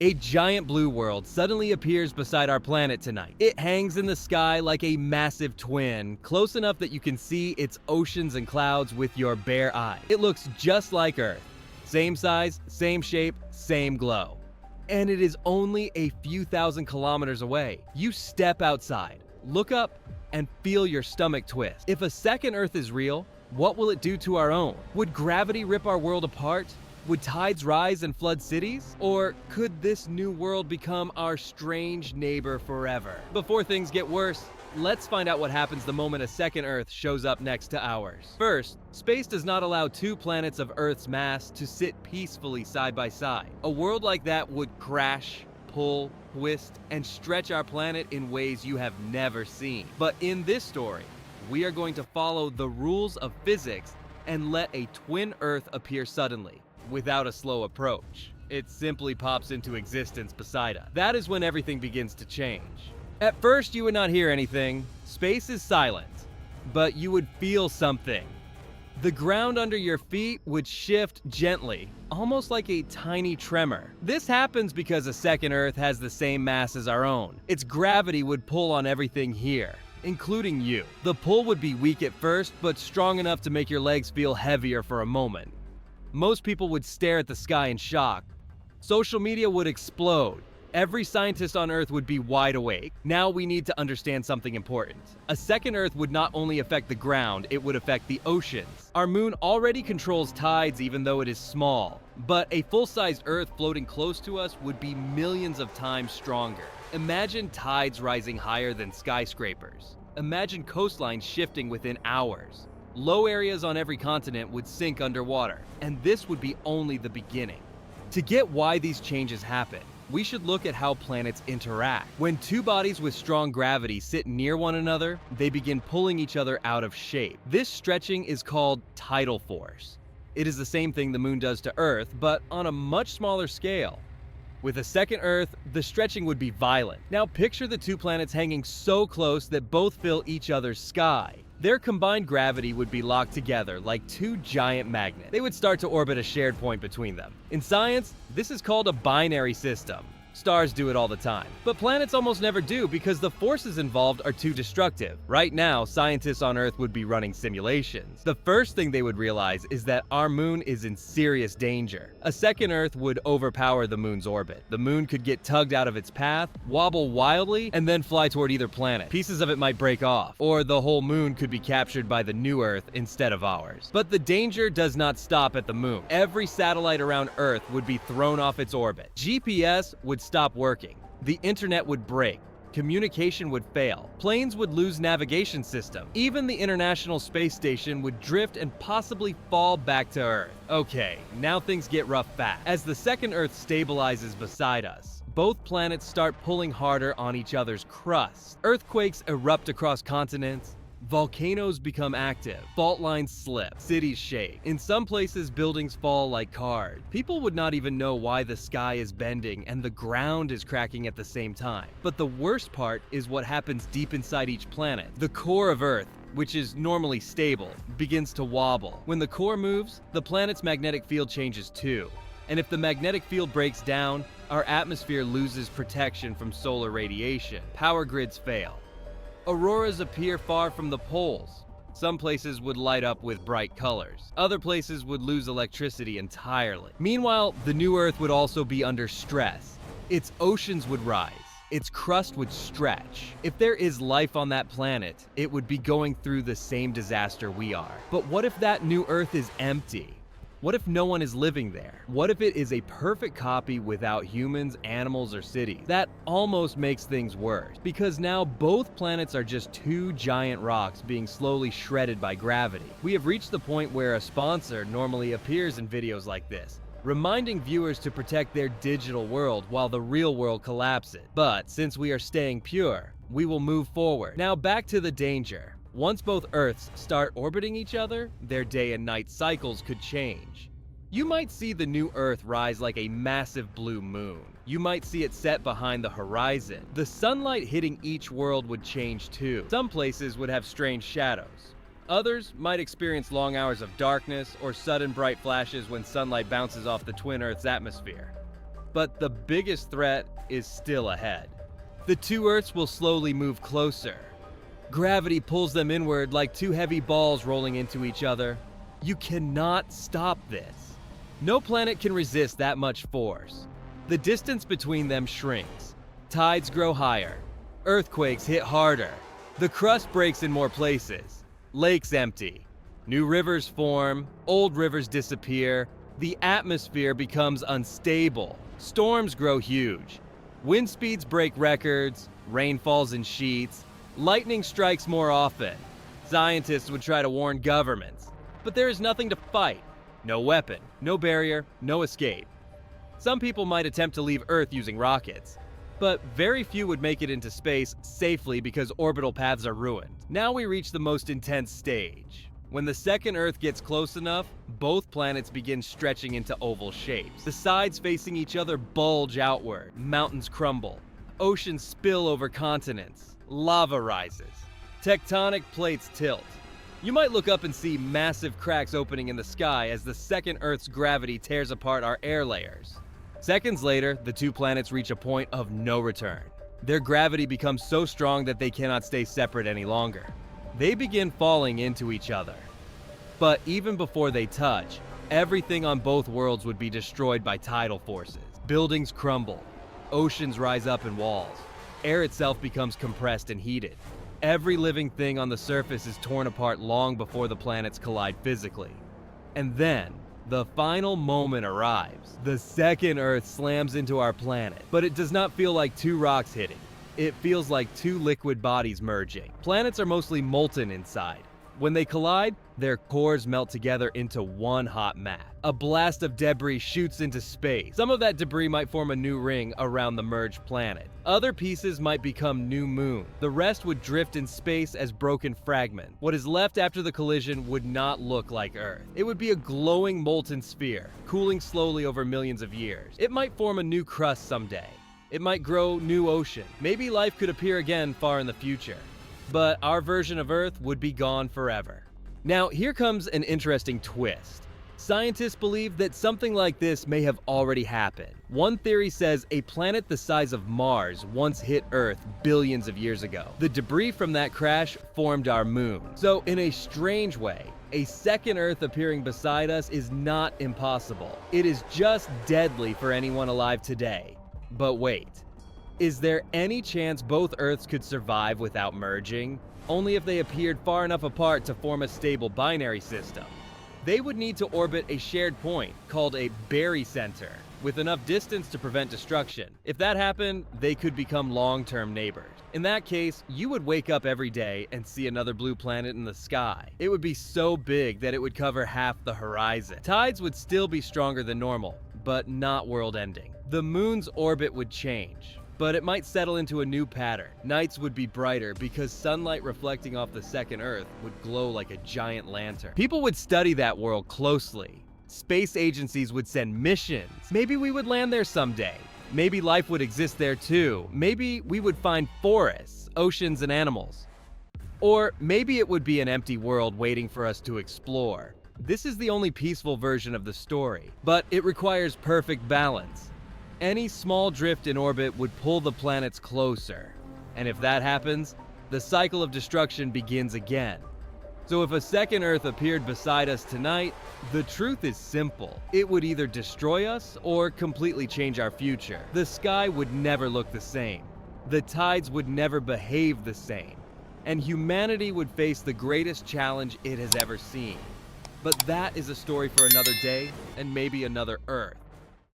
A giant blue world suddenly appears beside our planet tonight. It hangs in the sky like a massive twin, close enough that you can see its oceans and clouds with your bare eye. It looks just like Earth. Same size, same shape, same glow. And it is only a few thousand kilometers away. You step outside, look up, and feel your stomach twist. If a second Earth is real, what will it do to our own? Would gravity rip our world apart? Would tides rise and flood cities? Or could this new world become our strange neighbor forever? Before things get worse, let's find out what happens the moment a second Earth shows up next to ours. First, space does not allow two planets of Earth's mass to sit peacefully side by side. A world like that would crash, pull, twist, and stretch our planet in ways you have never seen. But in this story, we are going to follow the rules of physics and let a twin Earth appear suddenly, without a slow approach. It simply pops into existence beside us. That is when everything begins to change. At first, you would not hear anything. Space is silent, but you would feel something. The ground under your feet would shift gently, almost like a tiny tremor. This happens because a second Earth has the same mass as our own. Its gravity would pull on everything here, including you. The pull would be weak at first, but strong enough to make your legs feel heavier for a moment. Most people would stare at the sky in shock. Social media would explode. Every scientist on Earth would be wide awake. Now we need to understand something important. A second Earth would not only affect the ground, it would affect the oceans. Our moon already controls tides even though it is small. But a full-sized Earth floating close to us would be millions of times stronger. Imagine tides rising higher than skyscrapers. Imagine coastlines shifting within hours. Low areas on every continent would sink underwater, and this would be only the beginning. To get why these changes happen, we should look at how planets interact. When two bodies with strong gravity sit near one another, they begin pulling each other out of shape. This stretching is called tidal force. It is the same thing the moon does to Earth, but on a much smaller scale. With a second Earth, the stretching would be violent. Now picture the two planets hanging so close that both fill each other's sky. Their combined gravity would be locked together like two giant magnets. They would start to orbit a shared point between them. In science, this is called a binary system. Stars do it all the time. But planets almost never do because the forces involved are too destructive. Right now, scientists on Earth would be running simulations. The first thing they would realize is that our moon is in serious danger. A second Earth would overpower the moon's orbit. The moon could get tugged out of its path, wobble wildly, and then fly toward either planet. Pieces of it might break off, or the whole moon could be captured by the new Earth instead of ours. But the danger does not stop at the moon. Every satellite around Earth would be thrown off its orbit. GPS would stop working. The internet would break. Communication would fail. Planes would lose navigation system. Even the International Space Station would drift and possibly fall back to Earth. Okay, now things get rough fast. As the second Earth stabilizes beside us, both planets start pulling harder on each other's crust. Earthquakes erupt across continents. Volcanoes become active, fault lines slip, cities shake. In some places, buildings fall like cards. People would not even know why the sky is bending and the ground is cracking at the same time. But the worst part is what happens deep inside each planet. The core of Earth, which is normally stable, begins to wobble. When the core moves, the planet's magnetic field changes too. And if the magnetic field breaks down, our atmosphere loses protection from solar radiation. Power grids fail. Auroras appear far from the poles. Some places would light up with bright colors. Other places would lose electricity entirely. Meanwhile, the new Earth would also be under stress. Its oceans would rise. Its crust would stretch. If there is life on that planet, it would be going through the same disaster we are. But what if that new Earth is empty? What if no one is living there? What if it is a perfect copy without humans, animals, or cities? That almost makes things worse, because now both planets are just two giant rocks being slowly shredded by gravity. We have reached the point where a sponsor normally appears in videos like this, reminding viewers to protect their digital world while the real world collapses. But since we are staying pure, we will move forward. Now back to the danger. Once both Earths start orbiting each other, their day and night cycles could change. You might see the new Earth rise like a massive blue moon. You might see it set behind the horizon. The sunlight hitting each world would change too. Some places would have strange shadows. Others might experience long hours of darkness or sudden bright flashes when sunlight bounces off the twin Earth's atmosphere. But the biggest threat is still ahead. The two Earths will slowly move closer. Gravity pulls them inward like two heavy balls rolling into each other. You cannot stop this. No planet can resist that much force. The distance between them shrinks. Tides grow higher. Earthquakes hit harder. The crust breaks in more places. Lakes empty. New rivers form. Old rivers disappear. The atmosphere becomes unstable. Storms grow huge. Wind speeds break records. Rain falls in sheets. Lightning strikes more often. Scientists would try to warn governments. But there is nothing to fight. No weapon, no barrier, no escape. Some people might attempt to leave Earth using rockets, but very few would make it into space safely because orbital paths are ruined. Now we reach the most intense stage. When the second Earth gets close enough, both planets begin stretching into oval shapes. The sides facing each other bulge outward, mountains crumble, oceans spill over continents, lava rises, tectonic plates tilt. You might look up and see massive cracks opening in the sky as the second Earth's gravity tears apart our air layers. Seconds later, the two planets reach a point of no return. Their gravity becomes so strong that they cannot stay separate any longer. They begin falling into each other. But even before they touch, everything on both worlds would be destroyed by tidal forces. Buildings crumble, oceans rise up in walls, air itself becomes compressed and heated. Every living thing on the surface is torn apart long before the planets collide physically. And then, the final moment arrives. The second Earth slams into our planet, but it does not feel like two rocks hitting. It feels like two liquid bodies merging. Planets are mostly molten inside. When they collide, their cores melt together into one hot mass. A blast of debris shoots into space. Some of that debris might form a new ring around the merged planet. Other pieces might become new moons. The rest would drift in space as broken fragments. What is left after the collision would not look like Earth. It would be a glowing molten sphere, cooling slowly over millions of years. It might form a new crust someday. It might grow new ocean. Maybe life could appear again far in the future. But our version of Earth would be gone forever. Now, here comes an interesting twist. Scientists believe that something like this may have already happened. One theory says a planet the size of Mars once hit Earth billions of years ago. The debris from that crash formed our moon. So, in a strange way, a second Earth appearing beside us is not impossible. It is just deadly for anyone alive today. But wait. Is there any chance both Earths could survive without merging? Only if they appeared far enough apart to form a stable binary system. They would need to orbit a shared point, called a barycenter, with enough distance to prevent destruction. If that happened, they could become long-term neighbors. In that case, you would wake up every day and see another blue planet in the sky. It would be so big that it would cover half the horizon. Tides would still be stronger than normal, but not world-ending. The moon's orbit would change, but it might settle into a new pattern. Nights would be brighter because sunlight reflecting off the second Earth would glow like a giant lantern. People would study that world closely. Space agencies would send missions. Maybe we would land there someday. Maybe life would exist there too. Maybe we would find forests, oceans, and animals. Or maybe it would be an empty world waiting for us to explore. This is the only peaceful version of the story, but it requires perfect balance. Any small drift in orbit would pull the planets closer. And if that happens, the cycle of destruction begins again. So if a second Earth appeared beside us tonight, the truth is simple. It would either destroy us or completely change our future. The sky would never look the same. The tides would never behave the same. And humanity would face the greatest challenge it has ever seen. But that is a story for another day and maybe another Earth.